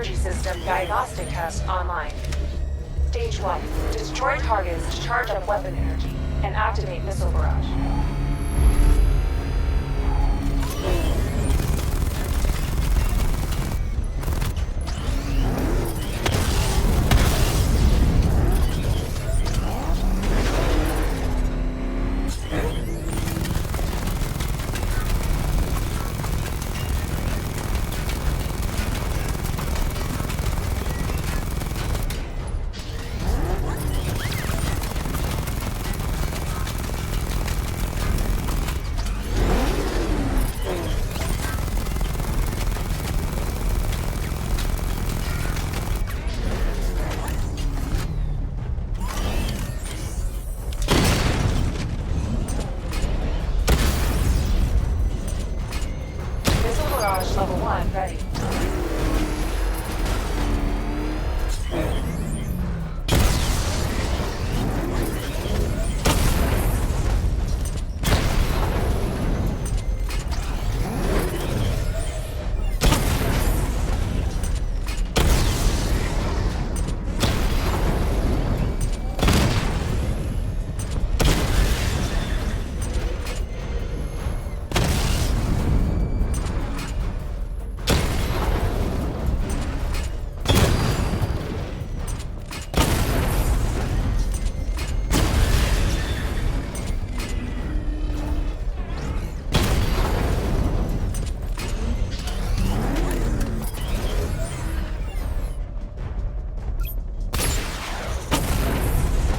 energy system diagnostic test online. Stage 1. Destroy targets to charge up weapon energy and activate missile barrage. Level 1 ready.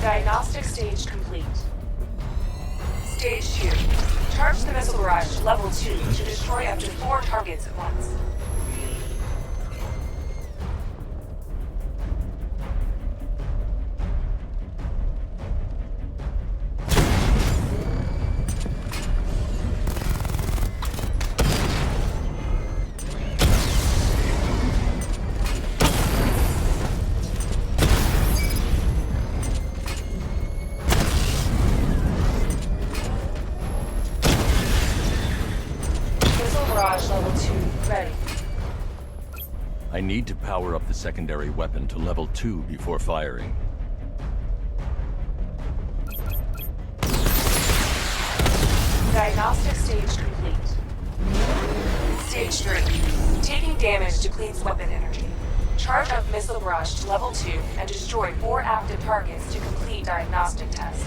Diagnostic stage complete. Stage 2. Charge the missile barrage to level 2 to destroy up to 4 targets at once. Barrage level 2 ready. I need to power up the secondary weapon to level 2 before firing. Diagnostic stage complete. Stage 3. Taking damage depletes weapon energy. Charge up missile barrage to level 2 and destroy 4 active targets to complete diagnostic test.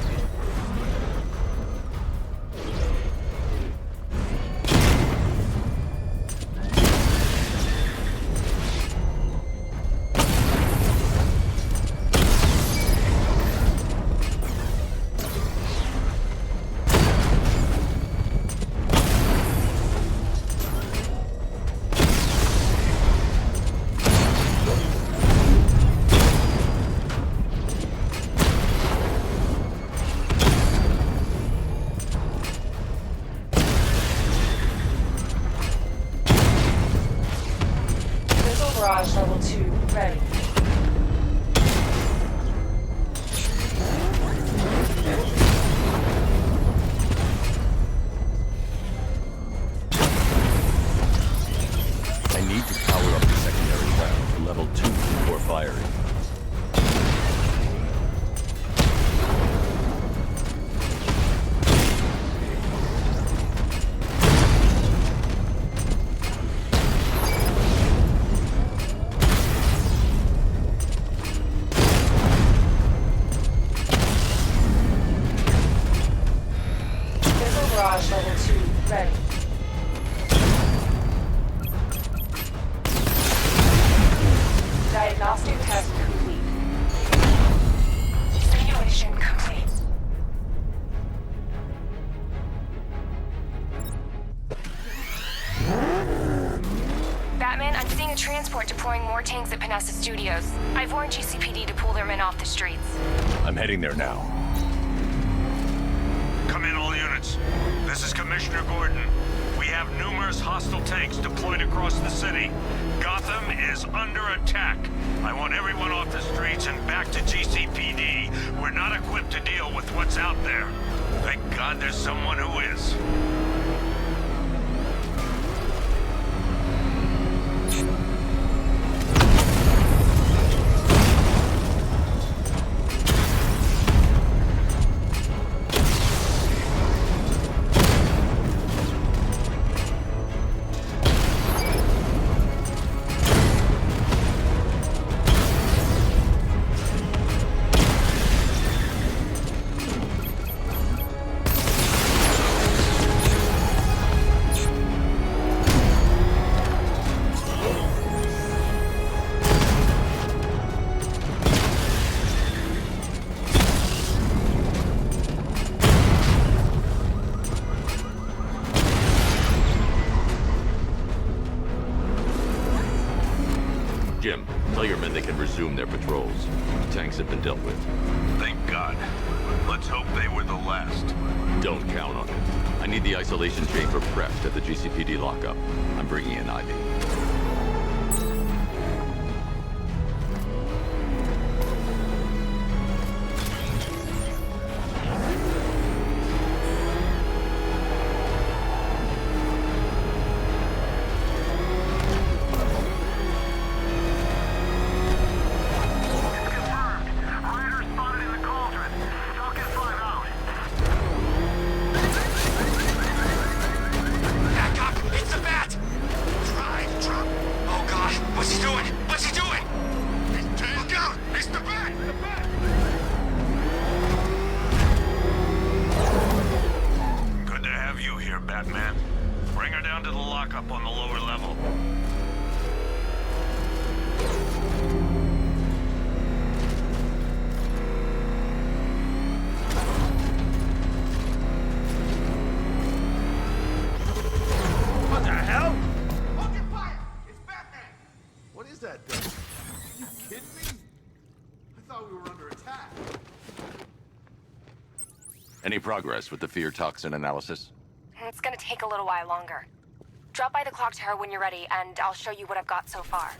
Barrage level 2 ready. I need to power up the secondary weapon to level 2 before firing. Barrage level 2 ready. Diagnostic test complete. Simulation complete. Batman, I'm seeing a transport deploying more tanks at Panessa Studios. I've warned GCPD to pull their men off the streets. I'm heading there now. Come in, all units. This is Commissioner Gordon. We have numerous hostile tanks deployed across the city. Gotham is under attack. I want everyone off the streets and back to GCPD. We're not equipped to deal with what's out there. Thank God there's someone who is. patrols. Tanks have been dealt with. Thank God. Let's hope they were the last. Don't count on it. I need the isolation chamber prepped at the GCPD lockup. I'm bringing in Ivy. Any progress with the fear toxin analysis? It's gonna take a little while longer. Drop by the clock tower when you're ready, and I'll show you what I've got so far.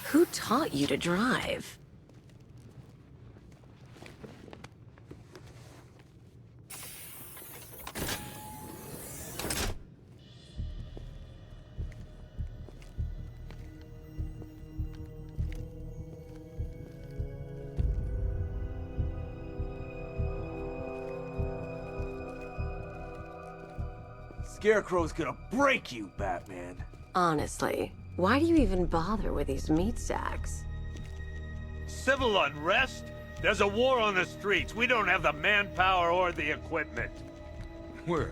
Who taught you to drive? Scarecrow's gonna break you, Batman. Honestly, why do you even bother with these meat sacks? Civil unrest? There's a war on the streets. We don't have the manpower or the equipment. Well,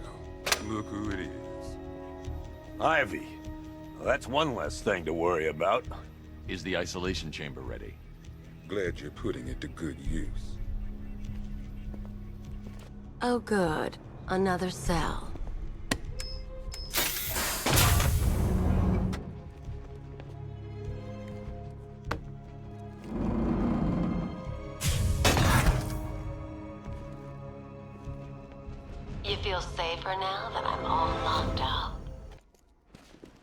look who it is. Ivy. Well, that's one less thing to worry about. Is the isolation chamber ready? Glad you're putting it to good use. Oh good, another cell. You feel safer now that I'm all locked up?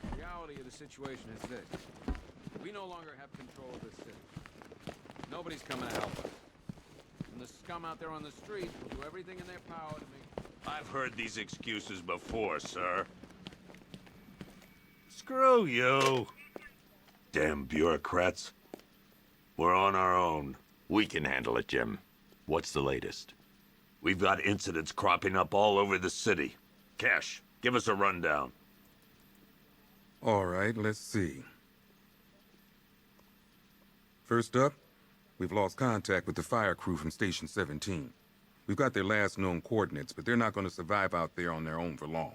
The reality of the situation is this. We no longer have control of this city. Nobody's coming to help us. And the scum out there on the streets will do everything in their power to make... I've heard these excuses before, sir. Screw you. Damn bureaucrats. We're on our own. We can handle it, Jim. What's the latest? We've got incidents cropping up all over the city. Cash, give us a rundown. All right, let's see. First up, we've lost contact with the fire crew from Station 17. We've got their last known coordinates, but they're not going to survive out there on their own for long.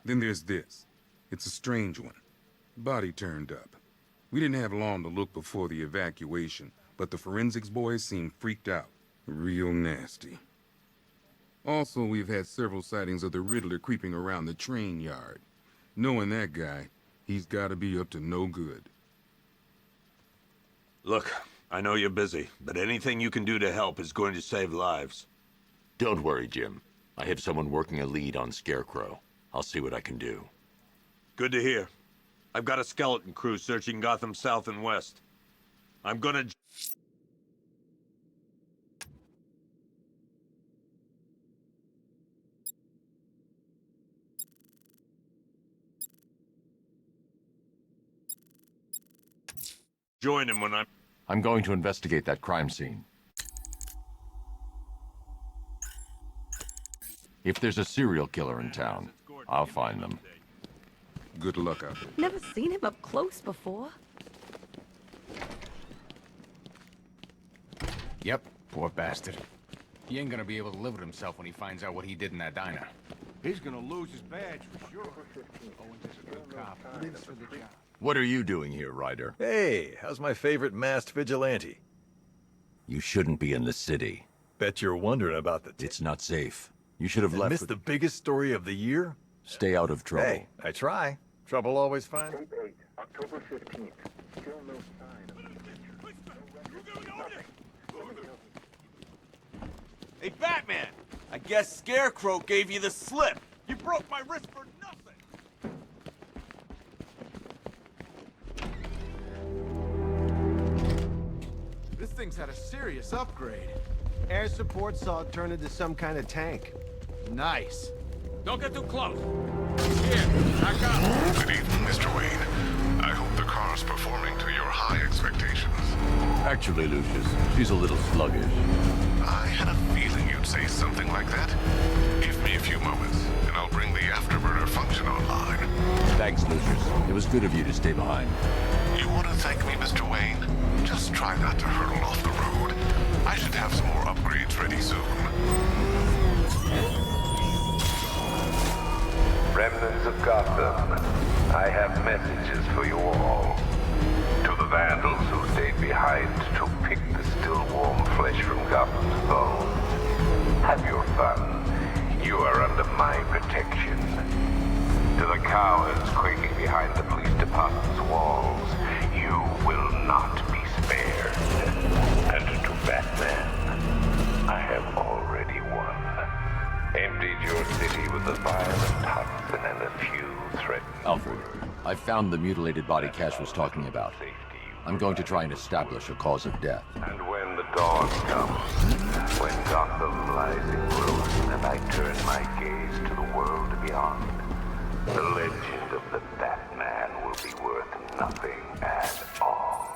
Then there's this. It's a strange one. Body turned up. We didn't have long to look before the evacuation, but the forensics boys seemed freaked out. Real nasty. Also, we've had several sightings of the Riddler creeping around the train yard. Knowing that guy, he's gotta be up to no good. Look, I know you're busy, but anything you can do to help is going to save lives. Don't worry, Jim. I have someone working a lead on Scarecrow. I'll see what I can do. Good to hear. I've got a skeleton crew searching Gotham South and West. I'm gonna... join him when I'm going to investigate that crime scene. If there's a serial killer in town, I'll find them. Good luck out there. Never seen him up close before. Yep, poor bastard. He ain't gonna be able to live with himself when he finds out what he did in that diner. He's gonna lose his badge for sure. Owens is a good cop. Lives for the job. What are you doing here, Ryder? Hey, how's my favorite masked vigilante? You shouldn't be in the city. Bet you're wondering about the... It's not safe. You should have left. Missed the biggest story of the year? Stay out of trouble. Hey, I try. Trouble always fine. October 15th. Still no sign of the creature. Hey, Batman! I guess Scarecrow gave you the slip. You broke my wrist for nothing. This thing's had a serious upgrade. Air support saw it turn into some kind of tank. Nice. Don't get too close. Here, back up. Good evening, Mr. Wayne. I hope the car's performing to your high expectations. Actually, Lucius, she's a little sluggish. I had a feeling you'd say something like that. Give me a few moments, and I'll bring the afterburner function online. Thanks, Lucius. It was good of you to stay behind. You want to thank me, Mr. Wayne? Just try not to hurtle off the road. I should have some more upgrades ready soon. Remnants of Gotham, I have messages for you all. To the vandals who stayed behind to pick the still warm flesh from Gotham's bones. Have your fun. You are under my protection. To the cowards quaking behind the police department's walls, you will not be spared. And to Batman, I have already won. Emptied your city with a violent Hudson and a few threats. Alfred, I found the mutilated body Cash was talking about. I'm going to try and establish a cause of death. And when the dawn comes, when Gotham lies in ruin, and I turn my gaze to the world beyond, the legend of the Batman will be worth nothing at all.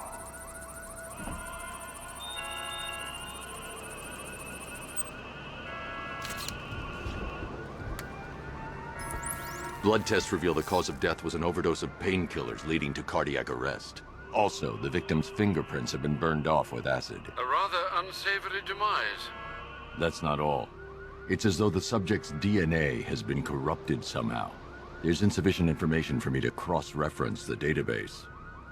Blood tests reveal the cause of death was an overdose of painkillers leading to cardiac arrest. Also, the victim's fingerprints have been burned off with acid. A rather unsavory demise. That's not all. It's as though the subject's DNA has been corrupted somehow. There's insufficient information for me to cross-reference the database.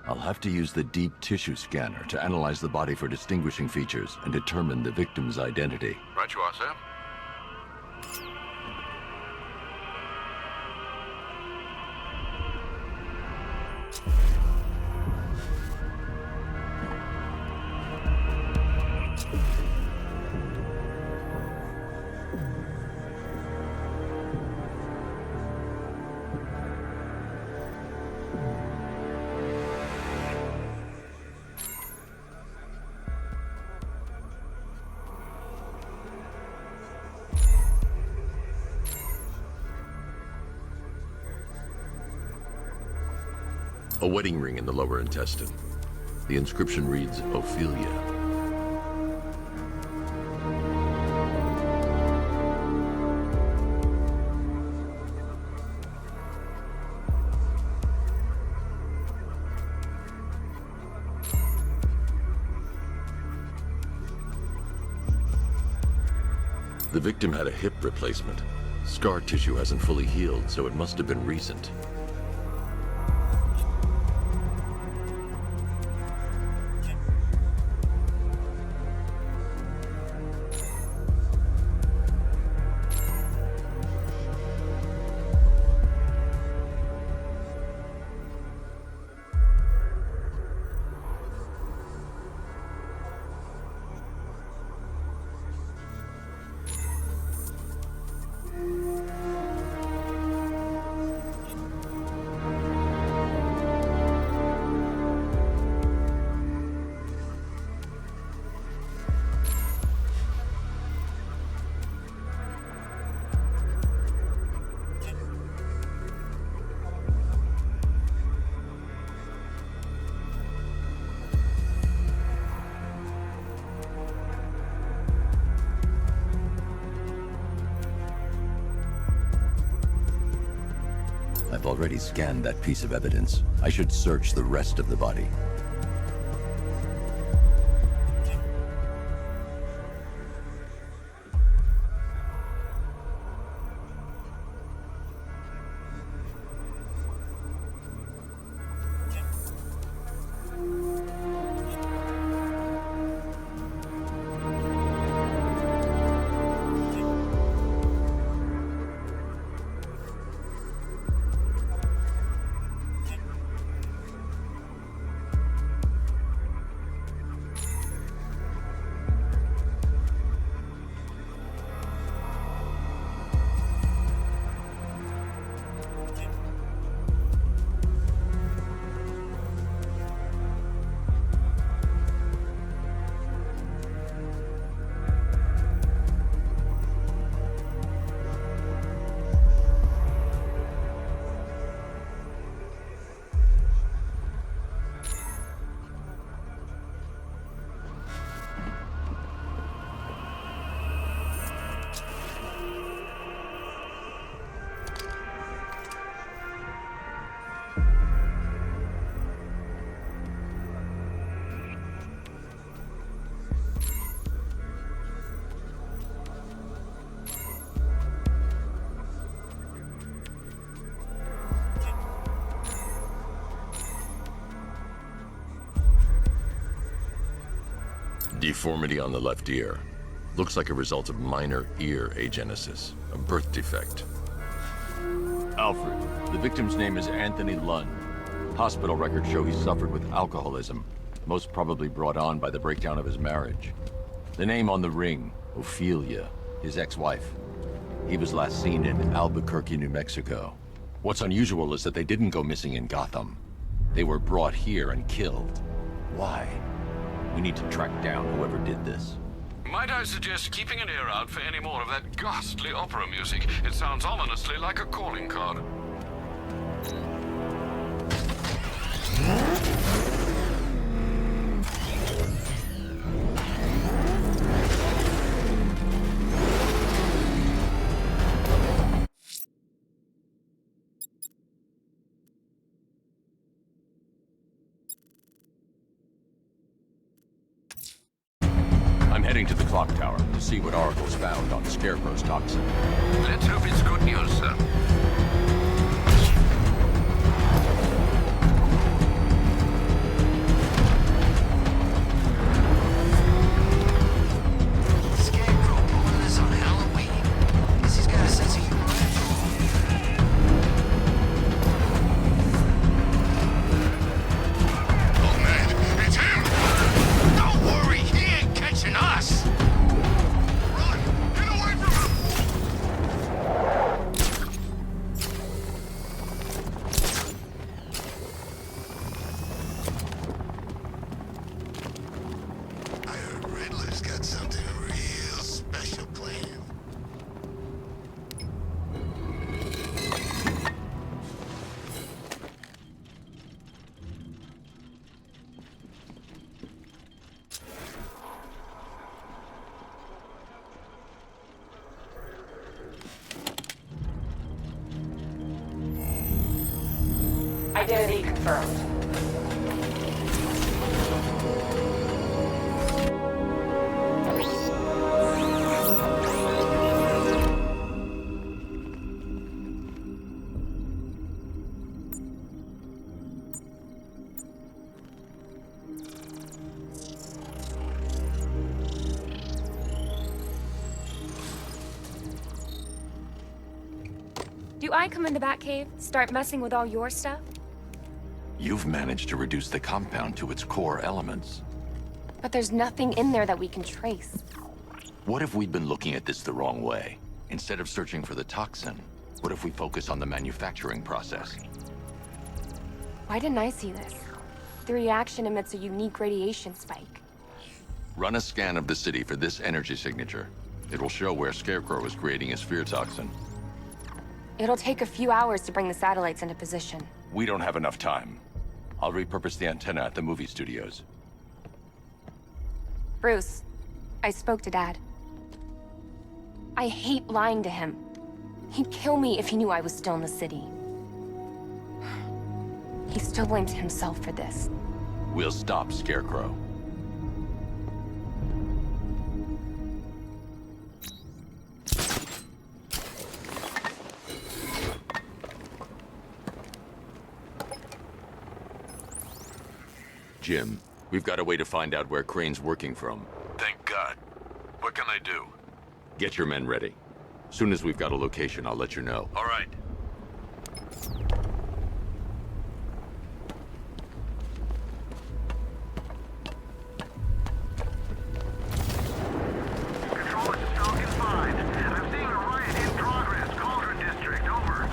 I'll have to use the deep tissue scanner to analyze the body for distinguishing features and determine the victim's identity. Right you are, sir. A wedding ring in the lower intestine. The inscription reads, Ophelia. The victim had a hip replacement. Scar tissue hasn't fully healed, so it must have been recent. I've already scanned that piece of evidence. I should search the rest of the body. Deformity on the left ear. Looks like a result of minor ear agenesis, a birth defect. Alfred, the victim's name is Anthony Lund. Hospital records show he suffered with alcoholism, most probably brought on by the breakdown of his marriage. The name on the ring, Ophelia, his ex-wife. He was last seen in Albuquerque, New Mexico. What's unusual is that they didn't go missing in Gotham. They were brought here and killed. Why? We need to track down whoever did this. Might I suggest keeping an ear out for any more of that ghastly opera music? It sounds ominously like a calling card. I'm heading to the clock tower to see what Oracle's found on Scarecrow's toxin. Let's hope it's good news, sir. Scarecrow pulling this on Halloween. Guess he's got a sense of humor. Oh man, it's him! Don't worry, he ain't catching us! Run! Get away from him! I heard Riddler's got something real special planned. Identity confirmed. Do I come in the Batcave, start messing with all your stuff? You've managed to reduce the compound to its core elements. But there's nothing in there that we can trace. What if we'd been looking at this the wrong way? Instead of searching for the toxin, what if we focus on the manufacturing process? Why didn't I see this? The reaction emits a unique radiation spike. Run a scan of the city for this energy signature. It will show where Scarecrow is creating his fear toxin. It'll take a few hours to bring the satellites into position. We don't have enough time. I'll repurpose the antenna at the movie studios. Bruce, I spoke to Dad. I hate lying to him. He'd kill me if he knew I was still in the city. He still blames himself for this. We'll stop Scarecrow. Jim, we've got a way to find out where Crane's working from. Thank God. What can I do? Get your men ready. Soon as we've got a location, I'll let you know. All right. Control, this is Falcon 5. I'm seeing a riot in progress. Cauldron District, over.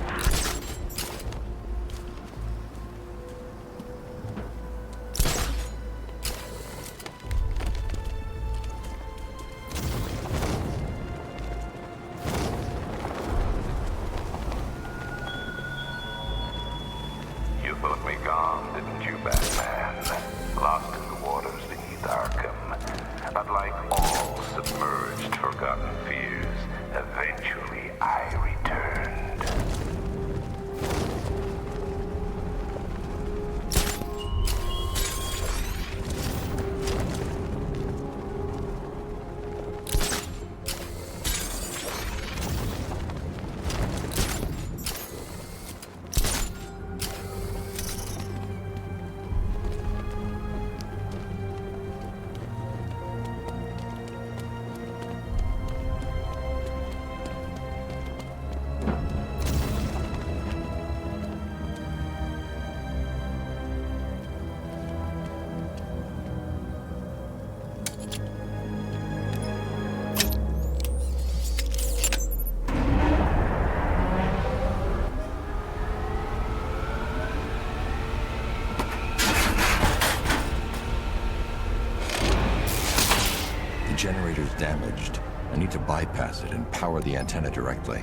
generator's damaged. I need to bypass it and power the antenna directly.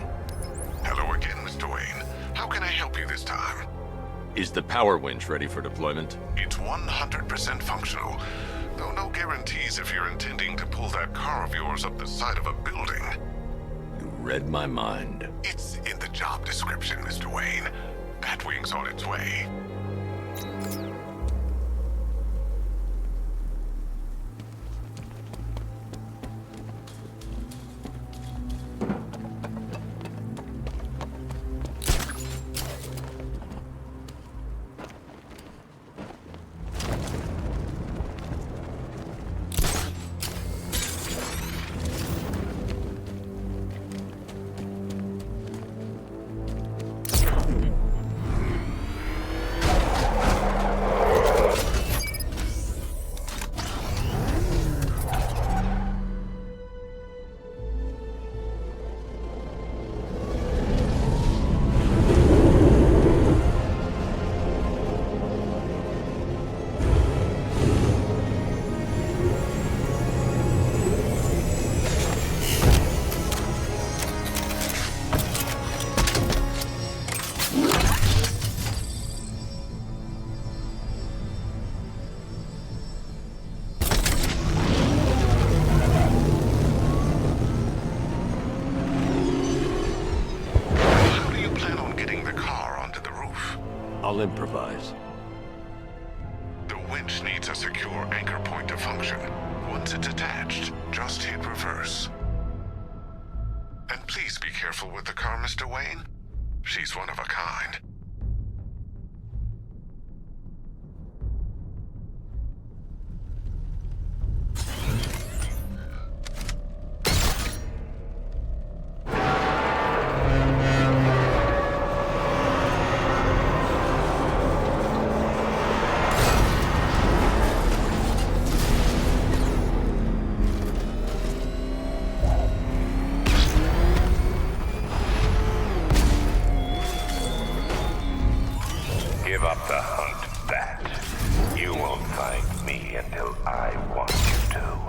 Hello again, Mr. Wayne. How can I help you this time? Is the power winch ready for deployment? It's 100% functional, though no guarantees if you're intending to pull that car of yours up the side of a building. You read my mind. It's in the job description, Mr. Wayne. Batwing's on its way. I'll improvise. The winch needs a secure anchor point to function. Once it's attached, just hit reverse. And please be careful with the car, Mr. Wayne. She's one of a kind. Give up the hunt, Bat. You won't find me until I want you to.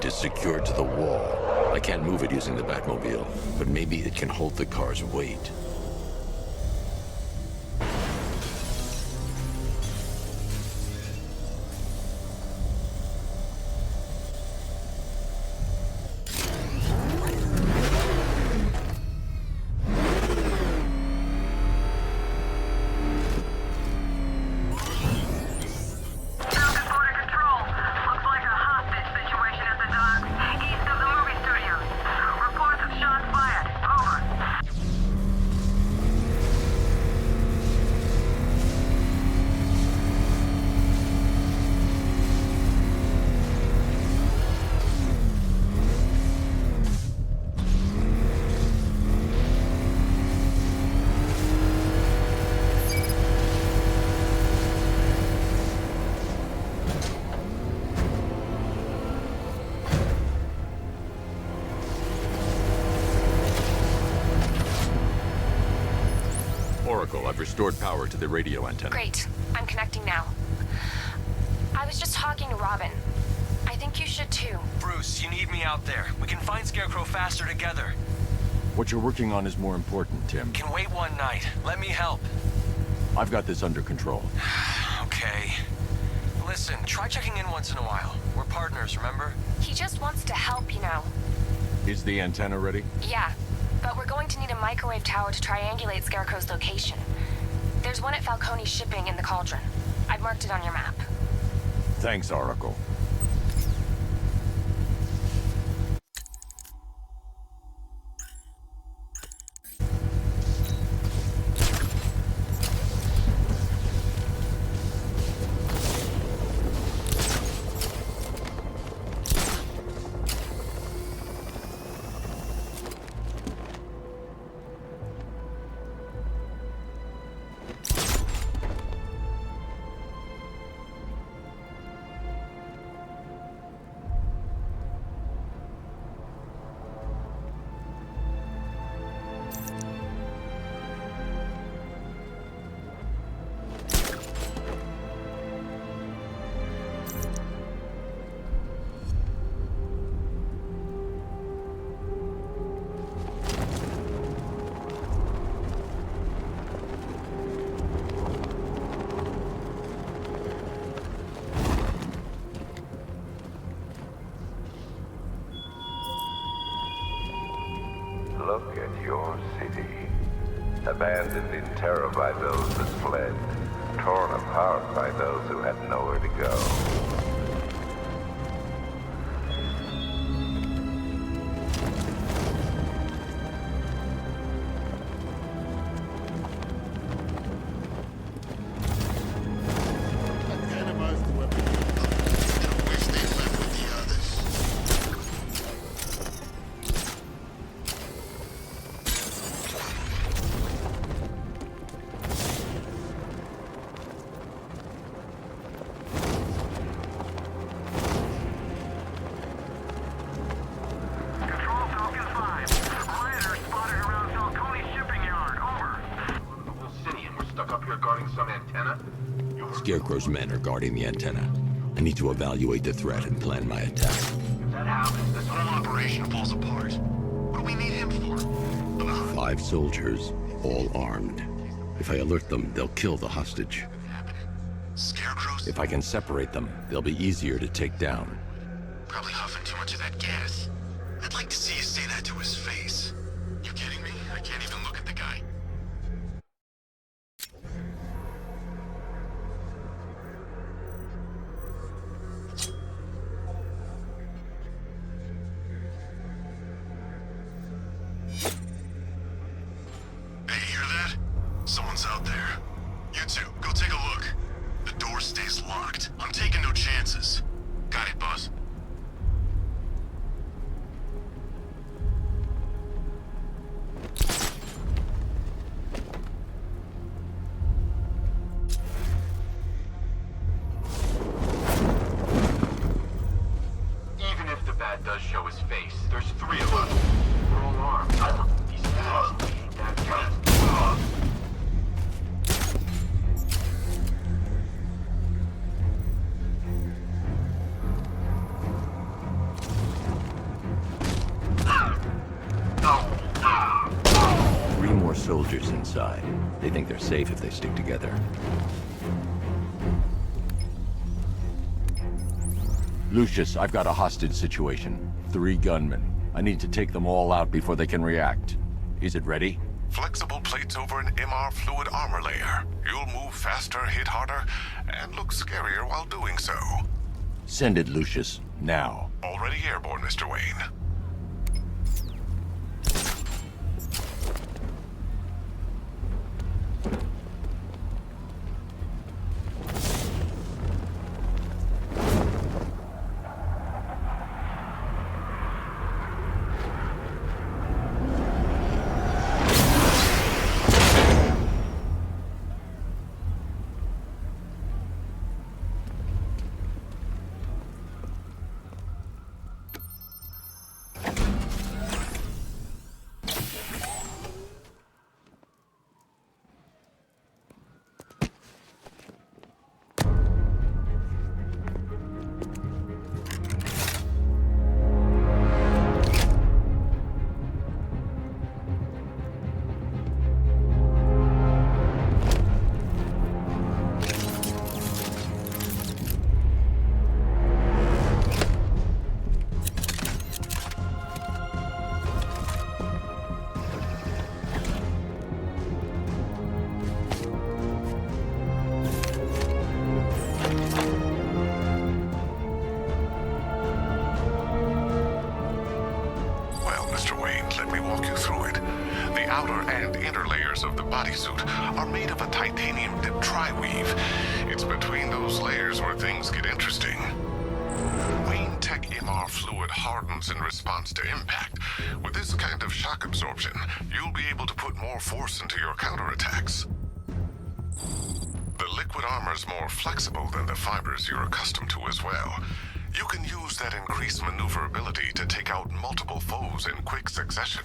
Is secured to the wall. I can't move it using the Batmobile, but maybe it can hold the car's weight. I've restored power to the radio antenna. Great. I'm connecting now. I was just talking to Robin. I think you should too. Bruce, you need me out there. We can find Scarecrow faster together. What you're working on is more important, Tim. Can wait one night. Let me help. I've got this under control. Okay. Listen, try checking in once in a while. We're partners, remember? He just wants to help, you know. Is the antenna ready? Yeah, but we're going to need a microwave tower to triangulate Scarecrow's location. There's one at Falcone's shipping in the Cauldron. I've marked it on your map. Thanks, Oracle. look at your city. Abandoned in terror by those that fled. Torn apart by those who had nowhere to go. Scarecrow's men are guarding the antenna. I need to evaluate the threat and plan my attack. If that happens, this whole operation falls apart. What do we need him for? 5 soldiers, all armed. If I alert them, they'll kill the hostage. Scarecrows? If I can separate them, they'll be easier to take down. Probably huffing too much of that gas. I'd like to see you say that to his face. You kidding me? I can't even look at the guy. Someone's out there. You two, go take a look. The door stays locked. I'm taking no chances. Got it, boss. Even if the bat does show his face, there's 3 of us. We're all armed. I look at these fast. We ain't that fast. Soldiers inside. They think they're safe if they stick together. Lucius, I've got a hostage situation. 3 gunmen. I need to take them all out before they can react. Is it ready? Flexible plates over an MR fluid armor layer. You'll move faster, hit harder, and look scarier while doing so. Send it, Lucius. Now. Already airborne, Mr. Wayne. Bodysuit are made of a titanium dip tri-weave. It's between those layers where things get interesting. Wayne Tech MR fluid hardens in response to impact. With this kind of shock absorption, you'll be able to put more force into your counterattacks. The liquid armor's more flexible than the fibers you're accustomed to as well. You can use that increased maneuverability to take out multiple foes in quick succession.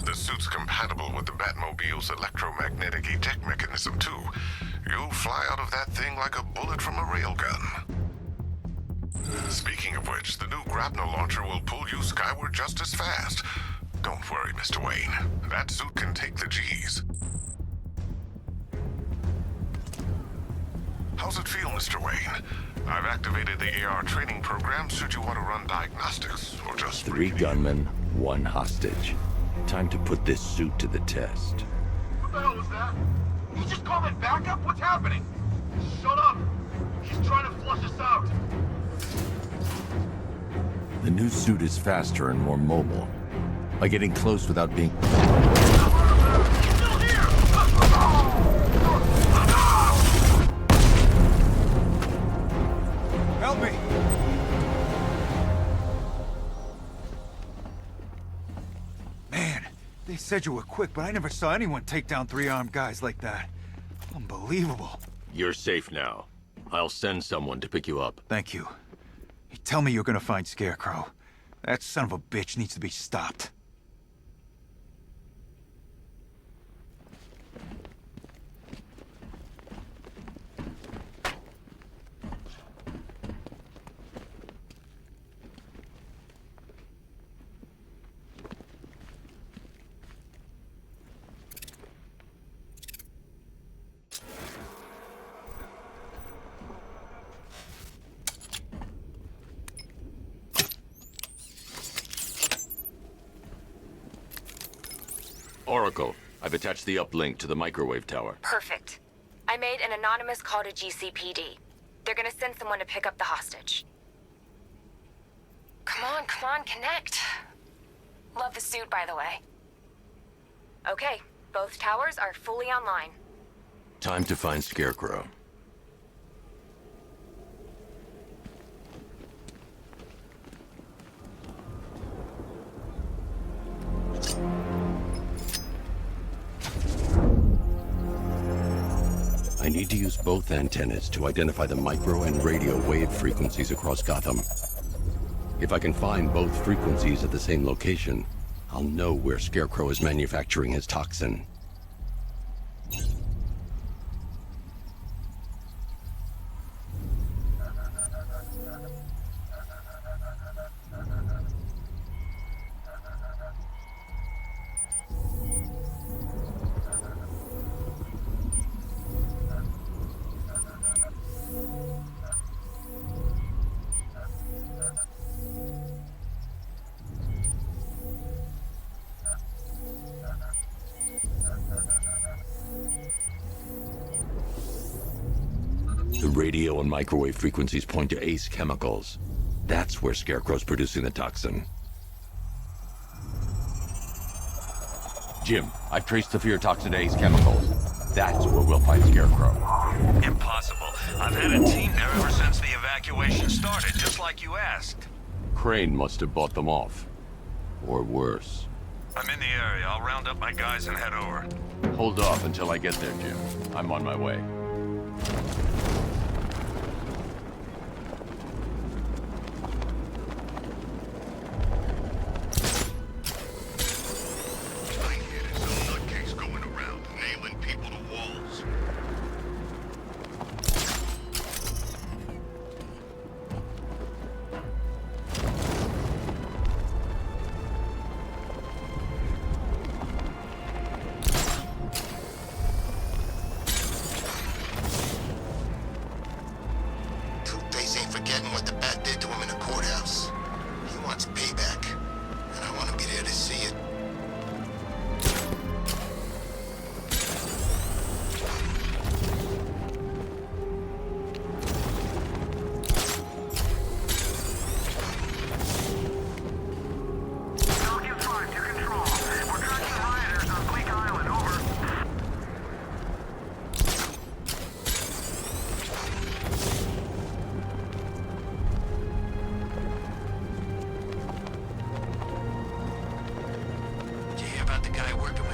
The suit's compatible with the Batmobile's electromagnetic eject mechanism, too. You'll fly out of that thing like a bullet from a railgun. Speaking of which, the new grapnel launcher will pull you skyward just as fast. Don't worry, Mr. Wayne. That suit can take the G's. How How's it feel, Mr. Wayne? I've activated the AR training program should you want to run diagnostics, or just... 3 gunmen, 1 hostage. Time to put this suit to the test. What the hell was that? You just called it backup? What's happening? Shut up! He's trying to flush us out. The new suit is faster and more mobile. By getting close without being... Help me! Man, they said you were quick, but I never saw anyone take down 3 armed guys like that. Unbelievable. You're safe now. I'll send someone to pick you up. Thank you. You tell me you're gonna find Scarecrow. That son of a bitch needs to be stopped. Oracle, I've attached the uplink to the microwave tower. Perfect. I made an anonymous call to GCPD. They're gonna send someone to pick up the hostage. Come on, connect. Love the suit, by the way. Okay, both towers are fully online. Time to find Scarecrow. I need to use both antennas to identify the micro and radio wave frequencies across Gotham. If I can find both frequencies at the same location, I'll know where Scarecrow is manufacturing his toxin. The radio and microwave frequencies point to Ace Chemicals. That's where Scarecrow's producing the toxin. Jim, I've traced the fear toxin to Ace Chemicals. That's where we'll find Scarecrow. Impossible. I've had a team there ever since the evacuation started, just like you asked. Crane must have bought them off. Or worse. I'm in the area. I'll round up my guys and head over. Hold off until I get there, Jim. I'm on my way.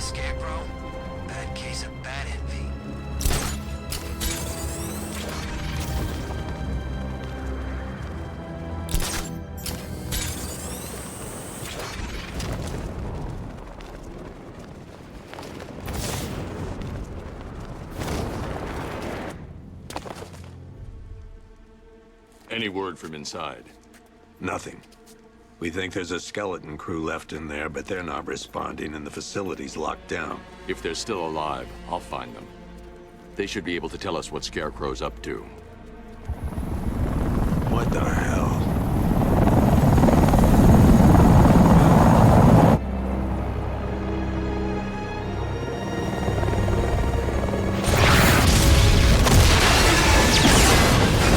Scarecrow? Bad case of bad envy. Any word from inside? Nothing. We think there's a skeleton crew left in there, but they're not responding and the facility's locked down. If they're still alive, I'll find them. They should be able to tell us what Scarecrow's up to. What the hell?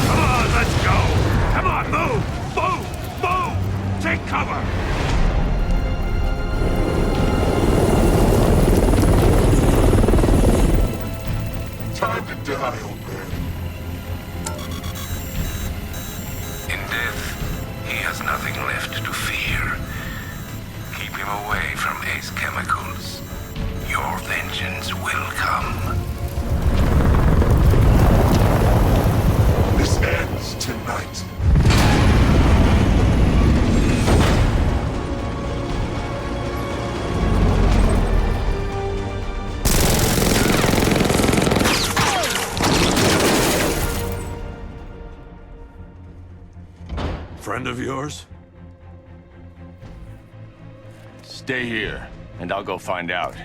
Come on, let's go! Come on, move! Move! Move! Take cover! Time to die, old man. In death, he has nothing left to fear. Keep him away from Ace Chemicals. Your vengeance will come. This ends tonight. Friend of yours? Stay here, and I'll go find out.